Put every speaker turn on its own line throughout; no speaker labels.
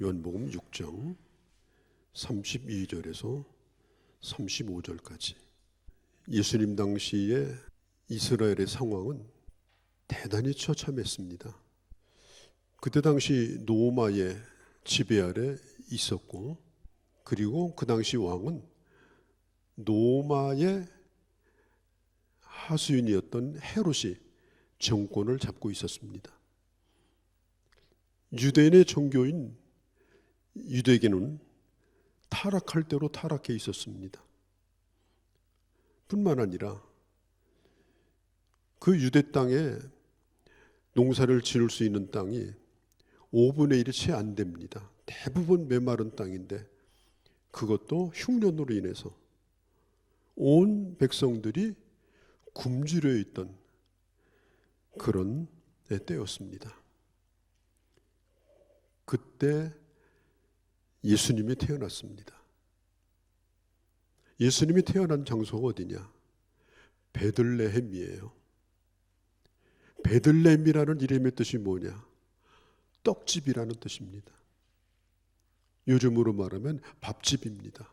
요한복음 6장 32절에서 35절까지. 예수님 당시에 이스라엘의 상황은 대단히 처참했습니다. 그때 당시 로마의 지배 아래 있었고, 그리고 그 당시 왕은 로마의 하수인이었던 헤롯이 정권을 잡고 있었습니다. 유대인의 종교인 유대계는 타락할 대로 타락해 있었습니다. 뿐만 아니라 그 유대 땅에 농사를 지을 수 있는 땅이 5분의 1이 채 안 됩니다. 대부분 메마른 땅인데 그것도 흉년으로 인해서 온 백성들이 굶주려 있던 그런 때였습니다. 그때 예수님이 태어났습니다. 예수님이 태어난 장소가 어디냐? 베들레헴이에요. 베들레헴이라는 이름의 뜻이 뭐냐? 떡집이라는 뜻입니다. 요즘으로 말하면 밥집입니다.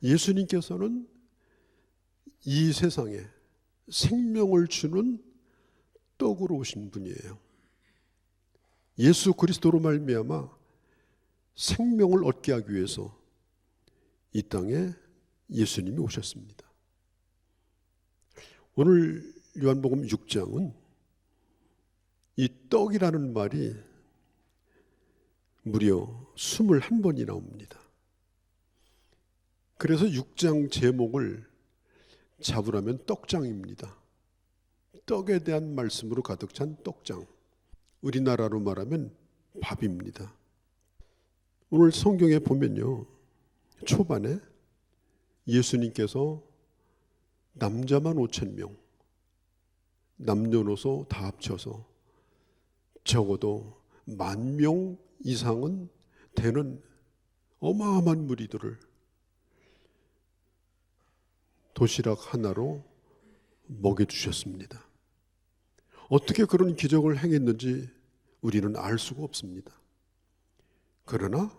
예수님께서는 이 세상에 생명을 주는 떡으로 오신 분이에요. 예수 그리스도로 말미암아 생명을 얻게 하기 위해서 이 땅에 예수님이 오셨습니다. 오늘 요한복음 6장은 이 떡이라는 말이 무려 21번이 나옵니다. 그래서 6장 제목을 잡으라면 떡장입니다. 떡에 대한 말씀으로 가득 찬 떡장. 우리나라로 말하면 밥입니다. 오늘 성경에 보면요, 초반에 예수님께서 남자만 5,000명, 남녀노소 다 합쳐서 적어도 10,000명 이상은 되는 어마어마한 무리들을 도시락 하나로 먹여주셨습니다. 어떻게 그런 기적을 행했는지 우리는 알 수가 없습니다. 그러나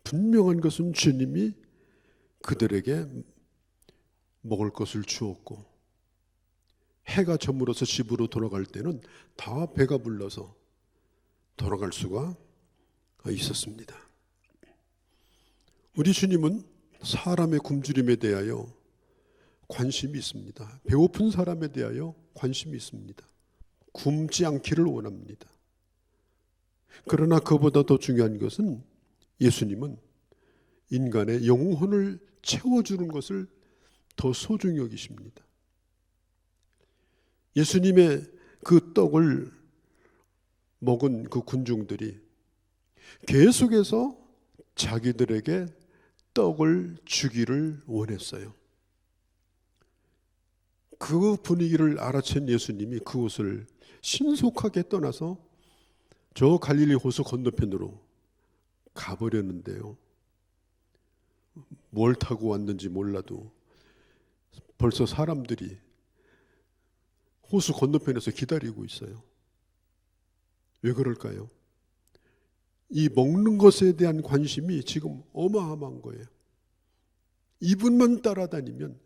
분명한 것은 주님이 그들에게 먹을 것을 주었고, 해가 저물어서 집으로 돌아갈 때는 다 배가 불러서 돌아갈 수가 있었습니다. 우리 주님은 사람의 굶주림에 대하여 관심이 있습니다. 배고픈 사람에 대하여 관심이 있습니다. 굶지 않기를 원합니다. 그러나 그보다 더 중요한 것은 예수님은 인간의 영혼을 채워주는 것을 더 소중히 여기십니다. 예수님의 그 떡을 먹은 그 군중들이 계속해서 자기들에게 떡을 주기를 원했어요. 그 분위기를 알아챈 예수님이 그곳을 신속하게 떠나서 저 갈릴리 호수 건너편으로 가버렸는데요. 뭘 타고 왔는지 몰라도 벌써 사람들이 호수 건너편에서 기다리고 있어요. 왜 그럴까요? 이 먹는 것에 대한 관심이 지금 어마어마한 거예요. 이분만 따라다니면,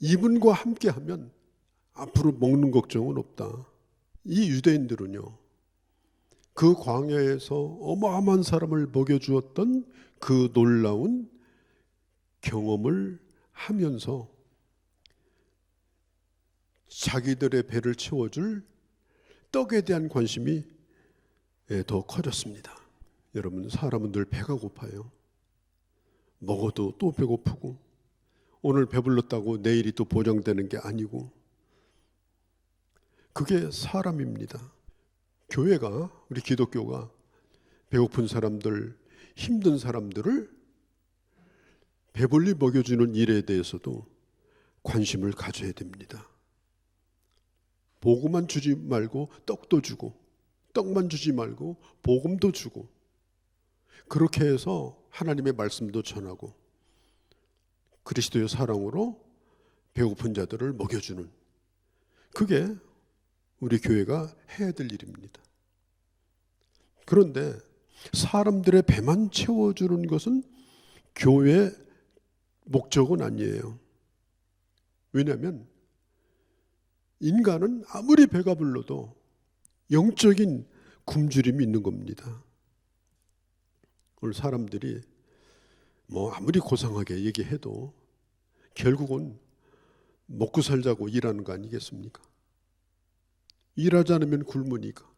이분과 함께하면 앞으로 먹는 걱정은 없다. 이 유대인들은요, 그 광야에서 어마어마한 사람을 먹여주었던 그 놀라운 경험을 하면서 자기들의 배를 채워줄 떡에 대한 관심이 더 커졌습니다. 여러분, 사람은 늘 배가 고파요. 먹어도 또 배고프고, 오늘 배불렀다고 내일이 또 보장되는 게 아니고, 그게 사람입니다. 교회가, 우리 기독교가 배고픈 사람들, 힘든 사람들을 배불리 먹여주는 일에 대해서도 관심을 가져야 됩니다. 복음만 주지 말고 떡도 주고, 떡만 주지 말고 복음도 주고, 그렇게 해서 하나님의 말씀도 전하고 그리스도의 사랑으로 배고픈 자들을 먹여주는, 그게 우리 교회가 해야 될 일입니다. 그런데 사람들의 배만 채워주는 것은 교회의 목적은 아니에요. 왜냐하면 인간은 아무리 배가 불러도 영적인 굶주림이 있는 겁니다. 오늘 사람들이 아무리 고상하게 얘기해도 결국은 먹고 살자고 일하는 거 아니겠습니까? 일하지 않으면 굶으니까,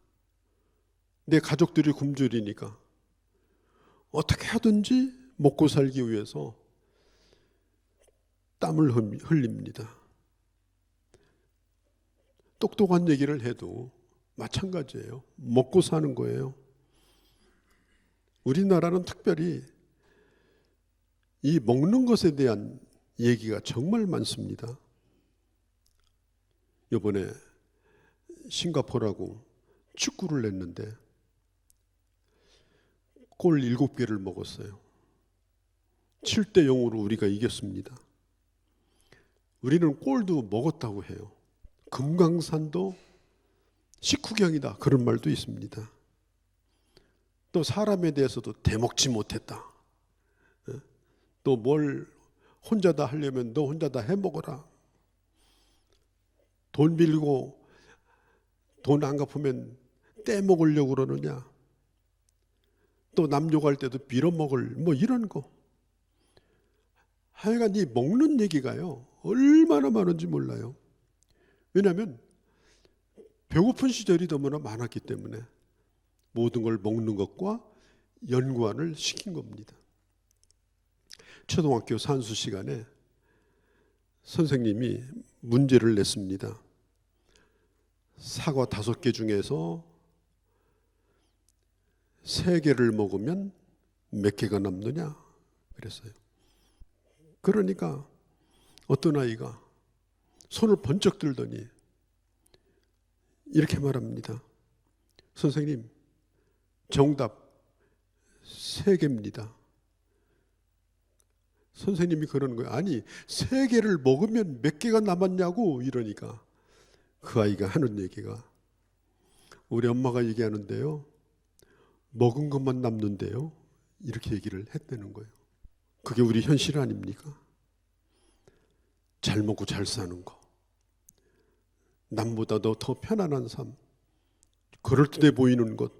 내 가족들이 굶주리니까 어떻게 하든지 먹고 살기 위해서 땀을 흘립니다. 똑똑한 얘기를 해도 마찬가지예요. 먹고 사는 거예요. 우리나라는 특별히 이 먹는 것에 대한 얘기가 정말 많습니다. 이번에 싱가포르하고 축구를 했는데 골 7개를 먹었어요. 7대0으로 우리가 이겼습니다. 우리는 골도 먹었다고 해요. 금강산도 식후경이다, 그런 말도 있습니다. 또 사람에 대해서도 대먹지 못했다. 또 뭘 혼자 다 하려면 너 혼자 다 해먹어라. 돈 빌고 돈 안 갚으면 떼먹으려고 그러느냐. 또 남 욕할 때도 빌어먹을 이런 거. 하여간 이 먹는 얘기가요 얼마나 많은지 몰라요. 왜냐하면 배고픈 시절이 너무나 많았기 때문에 모든 걸 먹는 것과 연관을 시킨 겁니다. 초등학교 산수 시간에 선생님이 문제를 냈습니다. 사과 5개 중에서 3개를 먹으면 몇 개가 남느냐 그랬어요. 그러니까 어떤 아이가 손을 번쩍 들더니 이렇게 말합니다. 선생님, 정답 3개입니다. 선생님이 그러는 거예요. 아니, 3개를 먹으면 몇 개가 남았냐고 이러니까 그 아이가 하는 얘기가 우리 엄마가 얘기하는데요. 먹은 것만 남는데요. 이렇게 얘기를 했다는 거예요. 그게 우리 현실 아닙니까? 잘 먹고 잘 사는 거. 남보다 더 편안한 삶. 그럴듯해 보이는 것.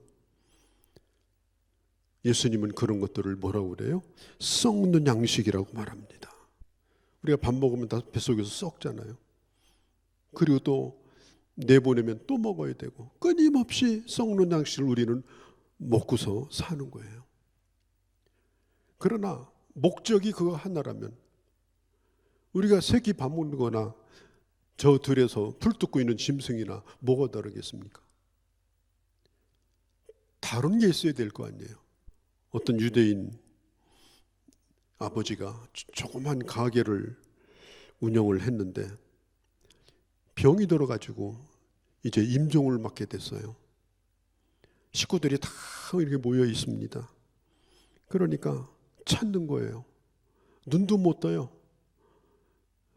예수님은 그런 것들을 뭐라고 그래요? 썩는 양식이라고 말합니다. 우리가 밥 먹으면 다 뱃속에서 썩잖아요. 그리고 또 내보내면 또 먹어야 되고 끊임없이 썩는 양식을 우리는 먹고서 사는 거예요. 그러나 목적이 그거 하나라면 우리가 새끼 밥 먹는 거나 저 들에서 풀 뜯고 있는 짐승이나 뭐가 다르겠습니까? 다른 게 있어야 될 거 아니에요. 어떤 유대인 아버지가 조그만 가게를 운영을 했는데 병이 들어가지고 이제 임종을 맞게 됐어요. 식구들이 다 이렇게 모여 있습니다. 그러니까 찾는 거예요. 눈도 못 떠요.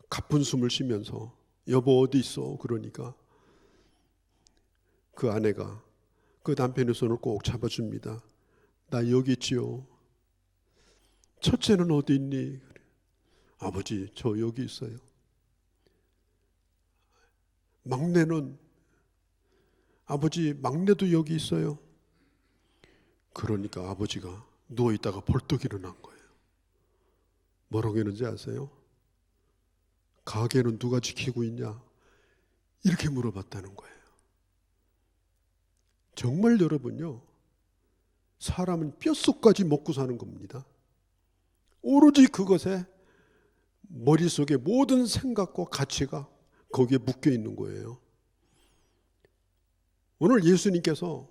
가쁜 숨을 쉬면서 여보 어디 있어? 그러니까 그 아내가 그 남편의 손을 꼭 잡아줍니다. 나 여기 있지요. 첫째는 어디 있니? 아버지 저 여기 있어요. 막내는 아버지 막내도 여기 있어요. 그러니까 아버지가 누워있다가 벌떡 일어난 거예요. 뭐라고 했는지 아세요? 가게는 누가 지키고 있냐? 이렇게 물어봤다는 거예요. 정말 여러분요, 사람은 뼛속까지 먹고 사는 겁니다. 오로지 그것에 머릿속에 모든 생각과 가치가 거기에 묶여 있는 거예요. 오늘 예수님께서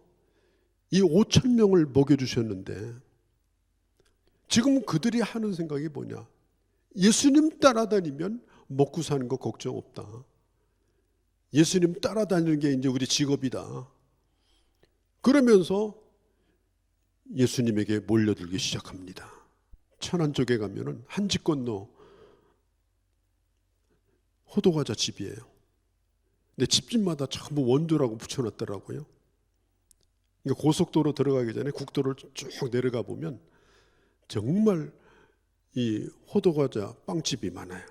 이 5,000명을 먹여주셨는데 지금 그들이 하는 생각이 뭐냐? 예수님 따라다니면 먹고 사는 거 걱정 없다. 예수님 따라다니는 게 이제 우리 직업이다. 그러면서 예수님에게 몰려들기 시작합니다. 천안 쪽에 가면은 한 집 건너 호두과자 집이에요. 근데 집집마다 전부 원두라고 붙여놨더라고요. 그러니까 고속도로 들어가기 전에 국도를 쭉 내려가 보면 정말 이 호두과자 빵집이 많아요.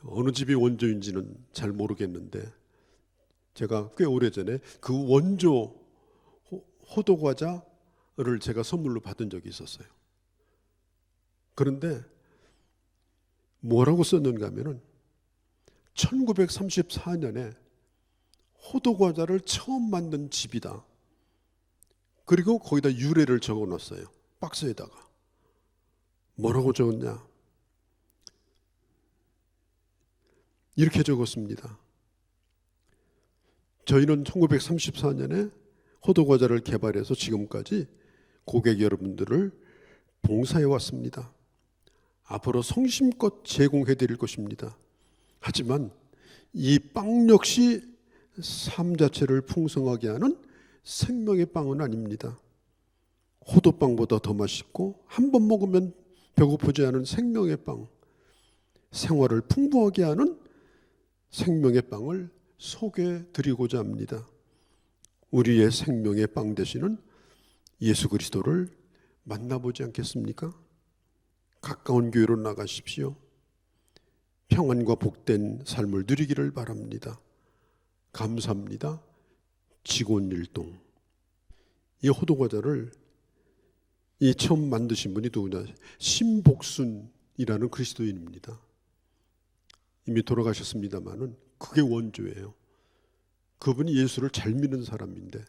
어느 집이 원조인지는 잘 모르겠는데 제가 꽤 오래전에 그 원조 호두과자를 제가 선물로 받은 적이 있었어요. 그런데 뭐라고 썼는가 하면은 1934년에 호두과자를 처음 만든 집이다. 그리고 거기다 유래를 적어 놨어요. 박스에다가. 뭐라고 적었냐? 이렇게 적었습니다. 저희는 1934년에 호두과자를 개발해서 지금까지 고객 여러분들을 봉사해 왔습니다. 앞으로 성심껏 제공해 드릴 것입니다. 하지만 이 빵 역시 삶 자체를 풍성하게 하는 생명의 빵은 아닙니다. 호두빵보다 더 맛있고 한 번 먹으면 배고프지 않은 생명의 빵, 생활을 풍부하게 하는 생명의 빵을 소개해 드리고자 합니다. 우리의 생명의 빵 되시는 예수 그리스도를 만나보지 않겠습니까? 가까운 교회로 나가십시오. 평안과 복된 삶을 누리기를 바랍니다. 감사합니다. 직원일동. 이 호두과자를 이 처음 만드신 분이 누구냐? 신복순이라는 그리스도인입니다. 이미 돌아가셨습니다만은 그게 원조예요. 그분이 예수를 잘 믿는 사람인데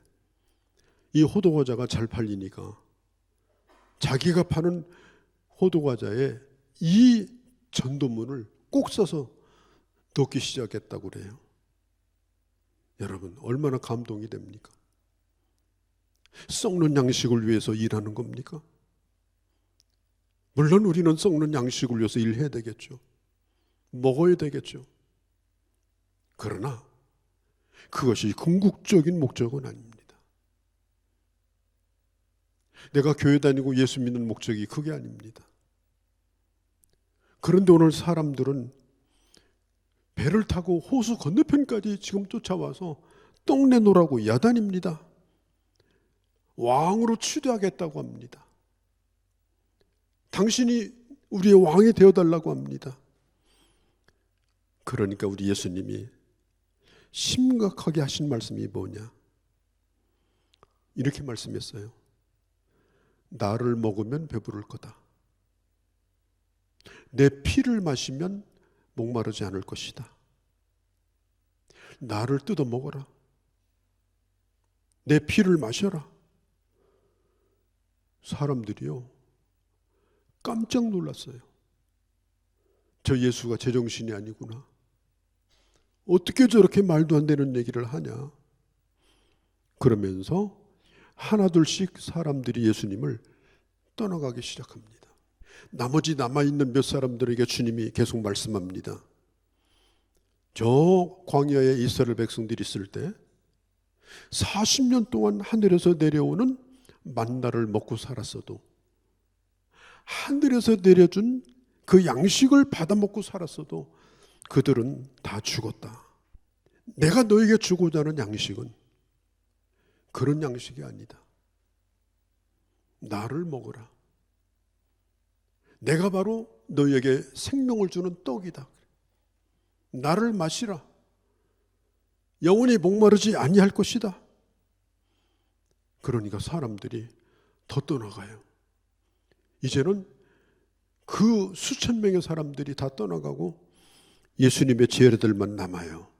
이 호두과자가 잘 팔리니까 자기가 파는 호두과자에 이 전도문을 꼭 써서 넣기 시작했다고 그래요. 여러분 얼마나 감동이 됩니까? 썩는 양식을 위해서 일하는 겁니까? 물론 우리는 썩는 양식을 위해서 일해야 되겠죠. 먹어야 되겠죠. 그러나 그것이 궁극적인 목적은 아닙니다. 내가 교회 다니고 예수 믿는 목적이 그게 아닙니다. 그런데 오늘 사람들은 배를 타고 호수 건너편까지 지금 쫓아와서 떡 내놓으라고 야단입니다. 왕으로 추대하겠다고 합니다. 당신이 우리의 왕이 되어달라고 합니다. 그러니까 우리 예수님이 심각하게 하신 말씀이 뭐냐? 이렇게 말씀했어요. 나를 먹으면 배부를 거다. 내 피를 마시면 목마르지 않을 것이다. 나를 뜯어 먹어라. 내 피를 마셔라. 사람들이요 깜짝 놀랐어요. 저 예수가 제정신이 아니구나. 어떻게 저렇게 말도 안 되는 얘기를 하냐. 그러면서 하나둘씩 사람들이 예수님을 떠나가기 시작합니다. 나머지 남아있는 몇 사람들에게 주님이 계속 말씀합니다. 저 광야에 이스라엘 백성들이 있을 때 40년 동안 하늘에서 내려오는 만나를 먹고 살았어도, 하늘에서 내려준 그 양식을 받아 먹고 살았어도 그들은 다 죽었다. 내가 너에게 주고자 하는 양식은 그런 양식이 아니다. 나를 먹어라. 내가 바로 너에게 생명을 주는 떡이다. 나를 마시라. 영원히 목마르지 아니할 것이다. 그러니까 사람들이 더 떠나가요. 이제는 그 수천 명의 사람들이 다 떠나가고 예수님의 제자들만 남아요.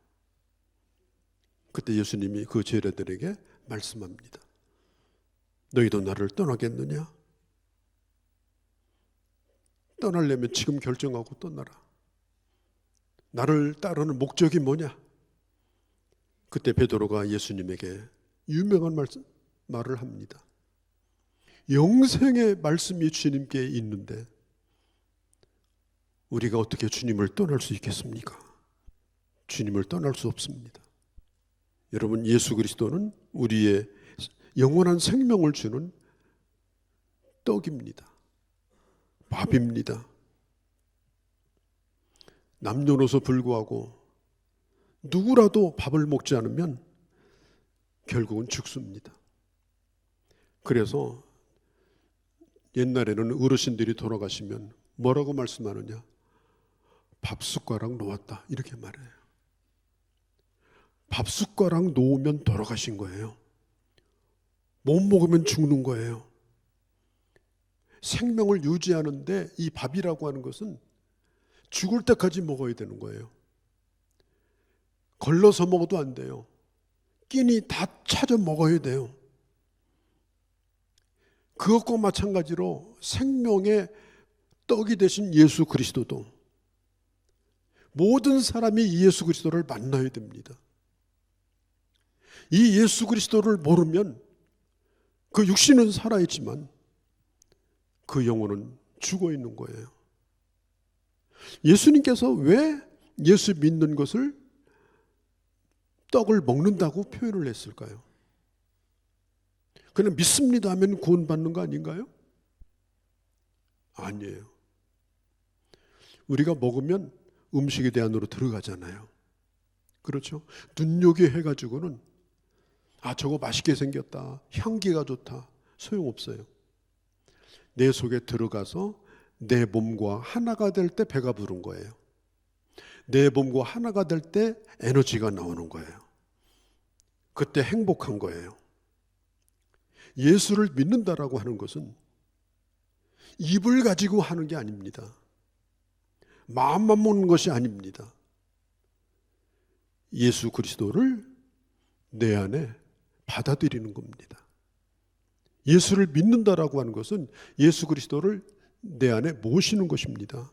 그때 예수님이 그 제자들에게 말씀합니다. 너희도 나를 떠나겠느냐? 떠나려면 지금 결정하고 떠나라. 나를 따르는 목적이 뭐냐? 그때 베드로가 예수님에게 유명한 말을 합니다. 영생의 말씀이 주님께 있는데 우리가 어떻게 주님을 떠날 수 있겠습니까? 주님을 떠날 수 없습니다. 여러분, 예수 그리스도는 우리의 영원한 생명을 주는 떡입니다. 밥입니다. 남녀노소 불구하고 누구라도 밥을 먹지 않으면 결국은 죽습니다. 그래서 옛날에는 어르신들이 돌아가시면 뭐라고 말씀하느냐? 밥숟가락 놓았다, 이렇게 말해요. 밥숟가락 놓으면 돌아가신 거예요. 못 먹으면 죽는 거예요. 생명을 유지하는데 이 밥이라고 하는 것은 죽을 때까지 먹어야 되는 거예요. 걸러서 먹어도 안 돼요. 끼니 다 찾아 먹어야 돼요. 그것과 마찬가지로 생명의 떡이 되신 예수 그리스도도 모든 사람이 이 예수 그리스도를 만나야 됩니다. 이 예수 그리스도를 모르면 그 육신은 살아있지만 그 영혼은 죽어 있는 거예요. 예수님께서 왜 예수 믿는 것을 떡을 먹는다고 표현을 했을까요? 그냥 믿습니다 하면 구원받는 거 아닌가요? 아니에요. 우리가 먹으면 음식이 내 안으로 들어가잖아요. 그렇죠? 눈요기 해가지고는 저거 맛있게 생겼다, 향기가 좋다, 소용없어요. 내 속에 들어가서 내 몸과 하나가 될 때 배가 부른 거예요. 내 몸과 하나가 될 때 에너지가 나오는 거예요. 그때 행복한 거예요. 예수를 믿는다라고 하는 것은 입을 가지고 하는 게 아닙니다. 마음만 먹는 것이 아닙니다. 예수 그리스도를 내 안에 받아들이는 겁니다. 예수를 믿는다라고 하는 것은 예수 그리스도를 내 안에 모시는 것입니다.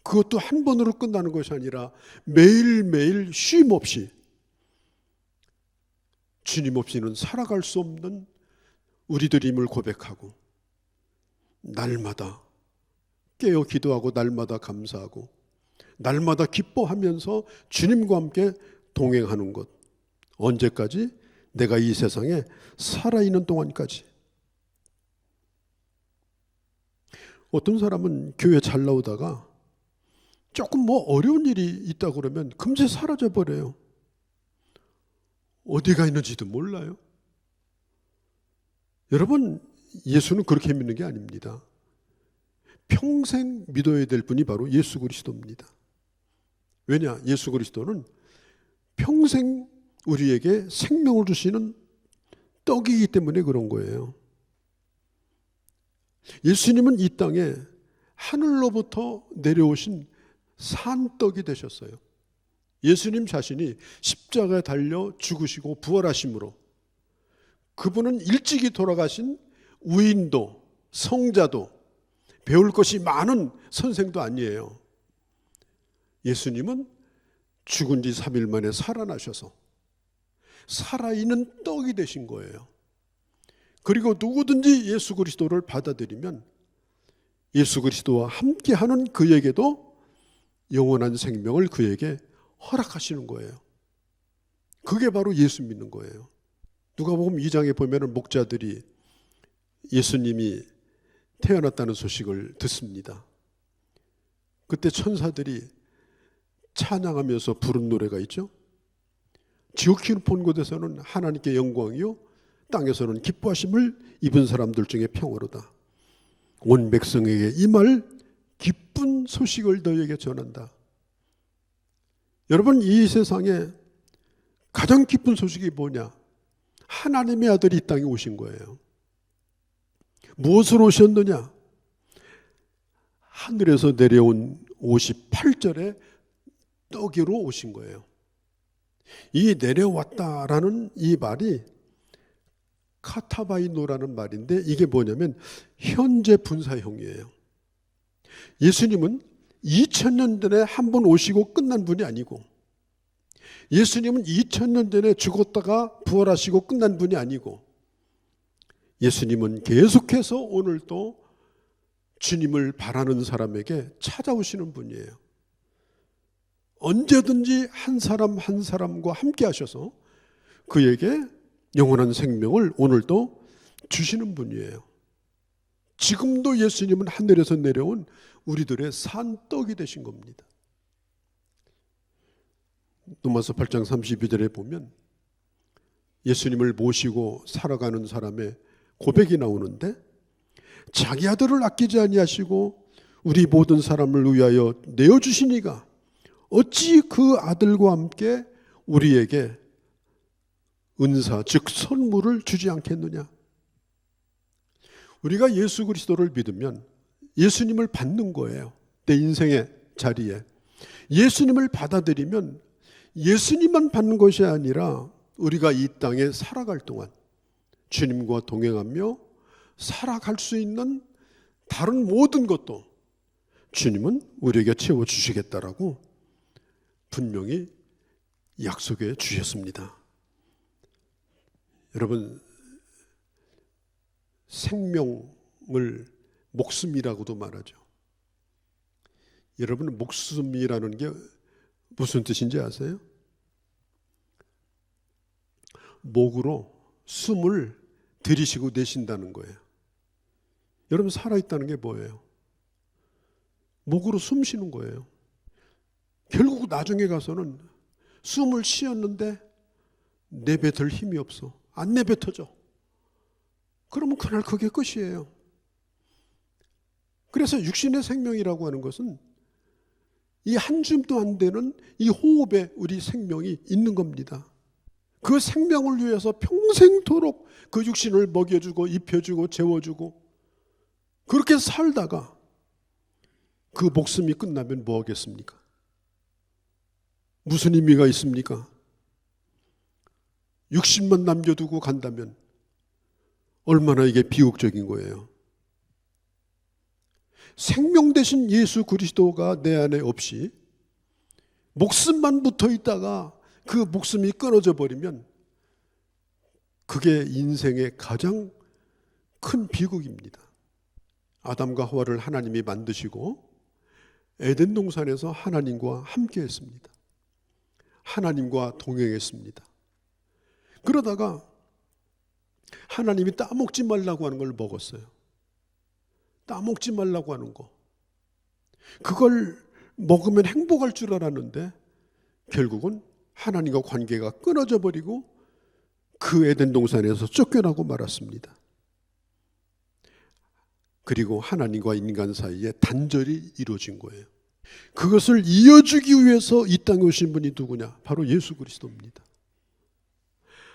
그것도 한 번으로 끝나는 것이 아니라 매일매일 쉼 없이, 주님 없이는 살아갈 수 없는 우리들임을 고백하고 날마다 깨어 기도하고 날마다 감사하고 날마다 기뻐하면서 주님과 함께 동행하는 것. 언제까지? 내가 이 세상에 살아있는 동안까지. 어떤 사람은 교회 잘 나오다가 조금 어려운 일이 있다 그러면 금세 사라져 버려요. 어디가 있는지도 몰라요. 여러분, 예수는 그렇게 믿는 게 아닙니다. 평생 믿어야 될 분이 바로 예수 그리스도입니다. 왜냐? 예수 그리스도는 평생 우리에게 생명을 주시는 떡이기 때문에 그런 거예요. 예수님은 이 땅에 하늘로부터 내려오신 산떡이 되셨어요. 예수님 자신이 십자가에 달려 죽으시고 부활하심으로 그분은 일찍이 돌아가신 우인도, 성자도, 배울 것이 많은 선생도 아니에요. 예수님은 죽은 지 3일 만에 살아나셔서 살아있는 떡이 되신 거예요. 그리고 누구든지 예수 그리스도를 받아들이면 예수 그리스도와 함께하는 그에게도 영원한 생명을 그에게 허락하시는 거예요. 그게 바로 예수 믿는 거예요. 누가복음 2장에 보면 목자들이 예수님이 태어났다는 소식을 듣습니다. 그때 천사들이 찬양하면서 부른 노래가 있죠. 지극히 높은 곳에서는 하나님께 영광이요 땅에서는 기뻐하심을 입은 사람들 중에 평화로다. 온 백성에게 이 말 기쁜 소식을 너희에게 전한다. 여러분, 이 세상에 가장 기쁜 소식이 뭐냐? 하나님의 아들이 이 땅에 오신 거예요. 무엇으로 오셨느냐? 하늘에서 내려온 58절의 떡이로 오신 거예요. 이 내려왔다라는 이 말이 카타바이노라는 말인데 이게 뭐냐면 현재 분사형이에요. 예수님은 2000년 전에 한 번 오시고 끝난 분이 아니고, 예수님은 2000년 전에 죽었다가 부활하시고 끝난 분이 아니고, 예수님은 계속해서 오늘 또 주님을 바라는 사람에게 찾아오시는 분이에요. 언제든지 한 사람 한 사람과 함께 하셔서 그에게 영원한 생명을 오늘도 주시는 분이에요. 지금도 예수님은 하늘에서 내려온 우리들의 산떡이 되신 겁니다. 로마서 8장 32절에 보면 예수님을 모시고 살아가는 사람의 고백이 나오는데, 자기 아들을 아끼지 아니하시고 우리 모든 사람을 위하여 내어주시니가 어찌 그 아들과 함께 우리에게 은사 즉 선물을 주지 않겠느냐. 우리가 예수 그리스도를 믿으면 예수님을 받는 거예요. 내 인생의 자리에 예수님을 받아들이면 예수님만 받는 것이 아니라 우리가 이 땅에 살아갈 동안 주님과 동행하며 살아갈 수 있는 다른 모든 것도 주님은 우리에게 채워주시겠다라고 분명히 약속해 주셨습니다. 여러분, 생명을 목숨이라고도 말하죠. 여러분, 목숨이라는 게 무슨 뜻인지 아세요? 목으로 숨을 들이쉬고 내쉰다는 거예요. 여러분, 살아있다는 게 뭐예요? 목으로 숨 쉬는 거예요. 결국 나중에 가서는 숨을 쉬었는데 내뱉을 힘이 없어. 안 내뱉어져. 그러면 그날 그게 끝이에요. 그래서 육신의 생명이라고 하는 것은 이 한 줌도 안 되는 이 호흡에 우리 생명이 있는 겁니다. 그 생명을 위해서 평생토록 그 육신을 먹여주고 입혀주고 재워주고 그렇게 살다가 그 목숨이 끝나면 뭐 하겠습니까? 무슨 의미가 있습니까? 육신만 남겨두고 간다면 얼마나 이게 비극적인 거예요. 생명 대신 예수 그리스도가 내 안에 없이 목숨만 붙어 있다가 그 목숨이 끊어져 버리면 그게 인생의 가장 큰 비극입니다. 아담과 하와를 하나님이 만드시고 에덴 동산에서 하나님과 함께 했습니다. 하나님과 동행했습니다. 그러다가 하나님이 따먹지 말라고 하는 걸 먹었어요. 따먹지 말라고 하는 거. 그걸 먹으면 행복할 줄 알았는데 결국은 하나님과 관계가 끊어져 버리고 그 에덴 동산에서 쫓겨나고 말았습니다. 그리고 하나님과 인간 사이에 단절이 이루어진 거예요. 그것을 이어주기 위해서 이 땅에 오신 분이 누구냐? 바로 예수 그리스도입니다.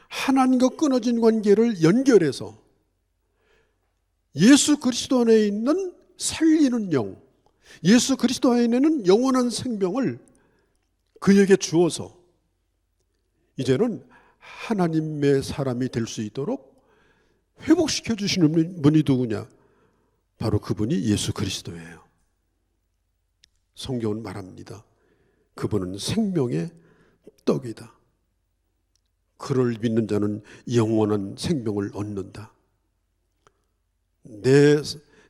하나님과 끊어진 관계를 연결해서 예수 그리스도 안에 있는 살리는 영, 예수 그리스도 안에 있는 영원한 생명을 그에게 주어서 이제는 하나님의 사람이 될 수 있도록 회복시켜 주시는 분이 누구냐? 바로 그분이 예수 그리스도예요. 성경은 말합니다. 그분은 생명의 떡이다. 그를 믿는 자는 영원한 생명을 얻는다. 내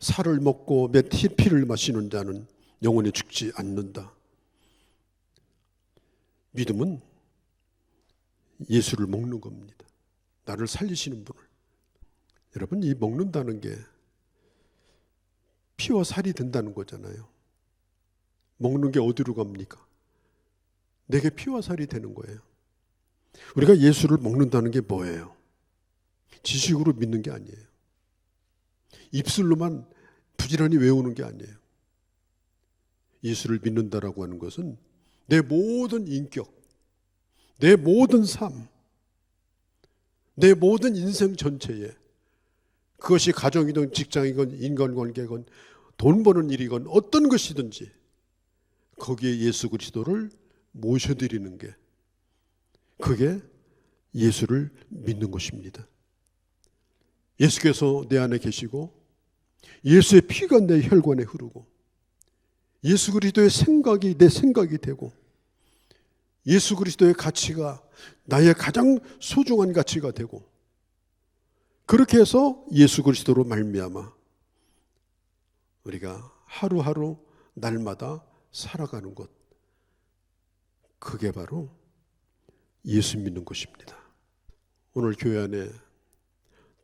살을 먹고 내 피를 마시는 자는 영원히 죽지 않는다. 믿음은 예수를 먹는 겁니다. 나를 살리시는 분을. 여러분, 이 먹는다는 게 피와 살이 된다는 거잖아요. 먹는 게 어디로 갑니까? 내게 피와 살이 되는 거예요. 우리가 예수를 먹는다는 게 뭐예요? 지식으로 믿는 게 아니에요. 입술로만 부지런히 외우는 게 아니에요. 예수를 믿는다라고 하는 것은 내 모든 인격, 내 모든 삶, 내 모든 인생 전체에, 그것이 가정이든 직장이건 인간관계건 돈 버는 일이건 어떤 것이든지 거기에 예수 그리스도를 모셔드리는 게, 그게 예수를 믿는 것입니다. 예수께서 내 안에 계시고 예수의 피가 내 혈관에 흐르고 예수 그리스도의 생각이 내 생각이 되고 예수 그리스도의 가치가 나의 가장 소중한 가치가 되고, 그렇게 해서 예수 그리스도로 말미암아 우리가 하루하루 날마다 살아가는 것, 그게 바로 예수 믿는 것입니다. 오늘 교회 안에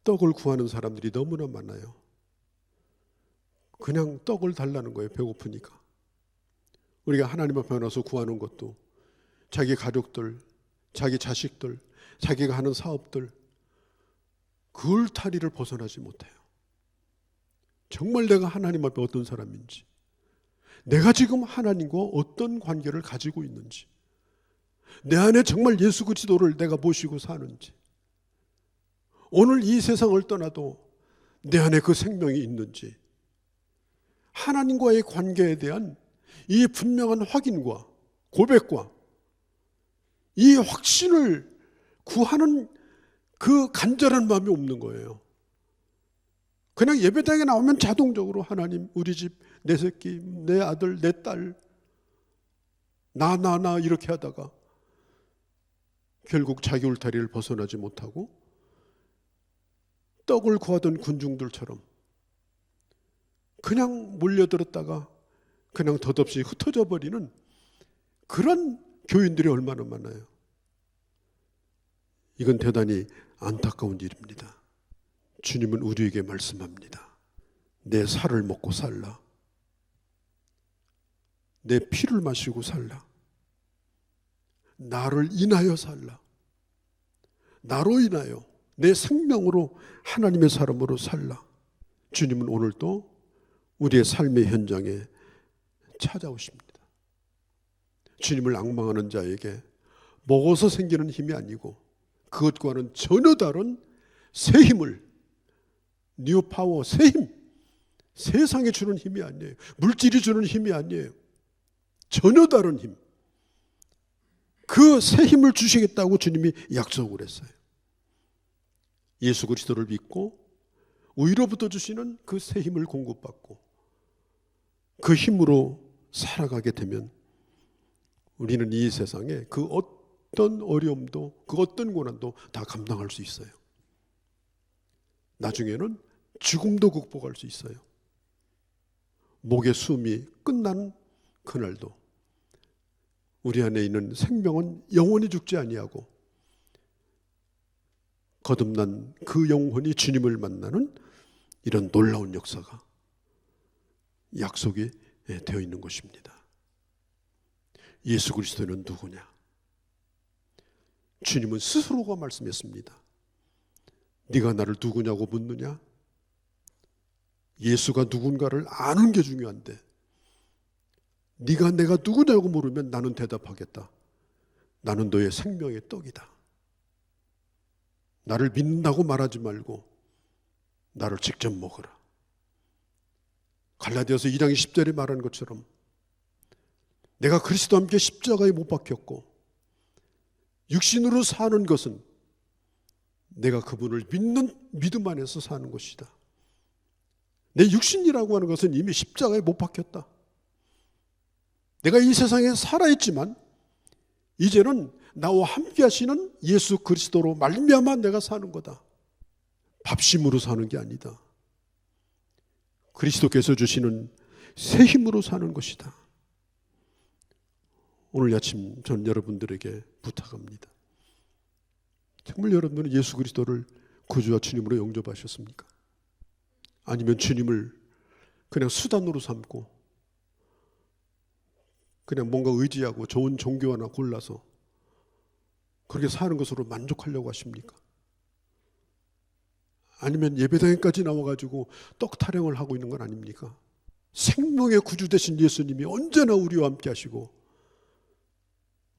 떡을 구하는 사람들이 너무나 많아요. 그냥 떡을 달라는 거예요. 배고프니까. 우리가 하나님 앞에 나서 구하는 것도 자기 가족들, 자기 자식들, 자기가 하는 사업들, 그 울타리를 벗어나지 못해요. 정말 내가 하나님 앞에 어떤 사람인지, 내가 지금 하나님과 어떤 관계를 가지고 있는지, 내 안에 정말 예수 그리스도를 내가 모시고 사는지, 오늘 이 세상을 떠나도 내 안에 그 생명이 있는지, 하나님과의 관계에 대한 이 분명한 확인과 고백과 이 확신을 구하는 그 간절한 마음이 없는 거예요. 그냥 예배당에 나오면 자동적으로 하나님, 우리 집, 내 새끼, 내 아들, 내 딸, 나 이렇게 하다가 결국 자기 울타리를 벗어나지 못하고 떡을 구하던 군중들처럼 그냥 몰려들었다가 그냥 덧없이 흩어져 버리는 그런 교인들이 얼마나 많아요. 이건 대단히 안타까운 일입니다. 주님은 우리에게 말씀합니다. 내 살을 먹고 살라. 내 피를 마시고 살라. 나를 인하여 살라. 나로 인하여 내 생명으로 하나님의 사람으로 살라. 주님은 오늘도 우리의 삶의 현장에 찾아오십니다. 주님을 앙망하는 자에게 먹어서 생기는 힘이 아니고 그것과는 전혀 다른 새 힘을, 뉴 파워, 새 힘, 세상에 주는 힘이 아니에요. 물질이 주는 힘이 아니에요. 전혀 다른 힘, 그 새 힘을 주시겠다고 주님이 약속을 했어요. 예수 그리스도를 믿고 위로부터 주시는 그 새 힘을 공급받고 그 힘으로 살아가게 되면 우리는 이 세상에 그 어떤 어려움도, 그 어떤 고난도 다 감당할 수 있어요. 나중에는 죽음도 극복할 수 있어요. 목의 숨이 끝난 그날도 우리 안에 있는 생명은 영원히 죽지 아니하고 거듭난 그 영혼이 주님을 만나는 이런 놀라운 역사가 약속이 되어 있는 것입니다. 예수 그리스도는 누구냐? 주님은 스스로가 말씀했습니다. 네가 나를 누구냐고 묻느냐? 예수가 누군가를 아는 게 중요한데 네가 내가 누구냐고 물으면 나는 대답하겠다. 나는 너의 생명의 떡이다. 나를 믿는다고 말하지 말고 나를 직접 먹어라. 갈라디아서 2장 10절에 말한 것처럼 내가 그리스도와 함께 십자가에 못 박혔고 육신으로 사는 것은 내가 그분을 믿는 믿음 안에서 사는 것이다. 내 육신이라고 하는 것은 이미 십자가에 못 박혔다. 내가 이 세상에 살아있지만 이제는 나와 함께 하시는 예수 그리스도로 말미암아 내가 사는 거다. 밥심으로 사는 게 아니다. 그리스도께서 주시는 새 힘으로 사는 것이다. 오늘 아침 전 여러분들에게 부탁합니다. 정말 여러분은 예수 그리스도를 구주와 주님으로 영접하셨습니까? 아니면 주님을 그냥 수단으로 삼고 그냥 뭔가 의지하고 좋은 종교 하나 골라서 그렇게 사는 것으로 만족하려고 하십니까? 아니면 예배당에까지 나와가지고 떡 타령을 하고 있는 건 아닙니까? 생명의 구주 되신 예수님이 언제나 우리와 함께 하시고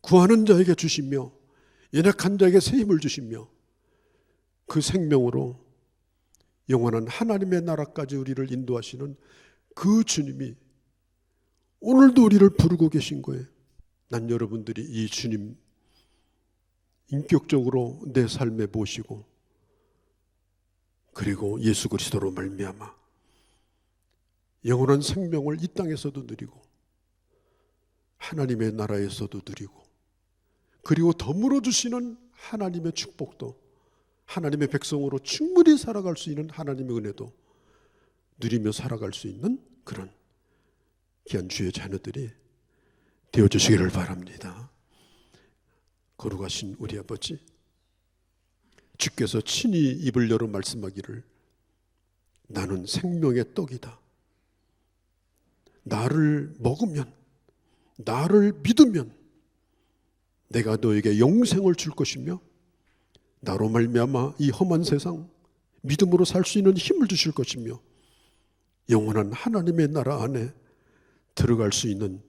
구하는 자에게 주시며 연약한 자에게 새 힘을 주시며 그 생명으로 영원한 하나님의 나라까지 우리를 인도하시는 그 주님이 오늘도 우리를 부르고 계신 거예요. 난 여러분들이 이 주님 인격적으로 내 삶에 모시고 그리고 예수 그리스도로 말미암아 영원한 생명을 이 땅에서도 누리고 하나님의 나라에서도 누리고 그리고 더불어 주시는 하나님의 축복도 하나님의 백성으로 충분히 살아갈 수 있는 하나님의 은혜도 누리며 살아갈 수 있는 그런 귀한 주의 자녀들이 되어주시기를 바랍니다. 거룩하신 우리 아버지, 주께서 친히 입을 열어 말씀하기를 나는 생명의 떡이다. 나를 먹으면, 나를 믿으면 내가 너에게 영생을 줄 것이며 나로 말미암아 이 험한 세상 믿음으로 살 수 있는 힘을 주실 것이며 영원한 하나님의 나라 안에 들어갈 수 있는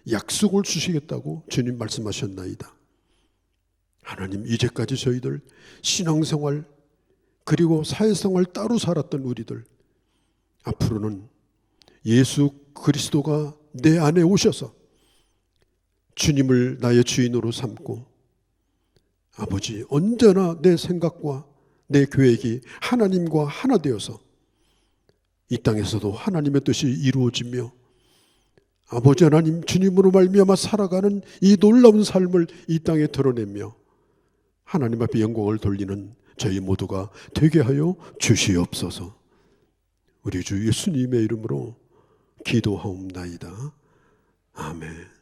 약속을 주시겠다고 주님 말씀하셨나이다. 하나님, 이제까지 저희들 신앙생활 그리고 사회생활 따로 살았던 우리들, 앞으로는 예수 그리스도가 내 안에 오셔서 주님을 나의 주인으로 삼고 아버지, 언제나 내 생각과 내 계획이 하나님과 하나 되어서 이 땅에서도 하나님의 뜻이 이루어지며 아버지 하나님, 주님으로 말미암아 살아가는 이 놀라운 삶을 이 땅에 드러내며 하나님 앞에 영광을 돌리는 저희 모두가 되게 하여 주시옵소서. 우리 주 예수님의 이름으로 기도하옵나이다. 아멘.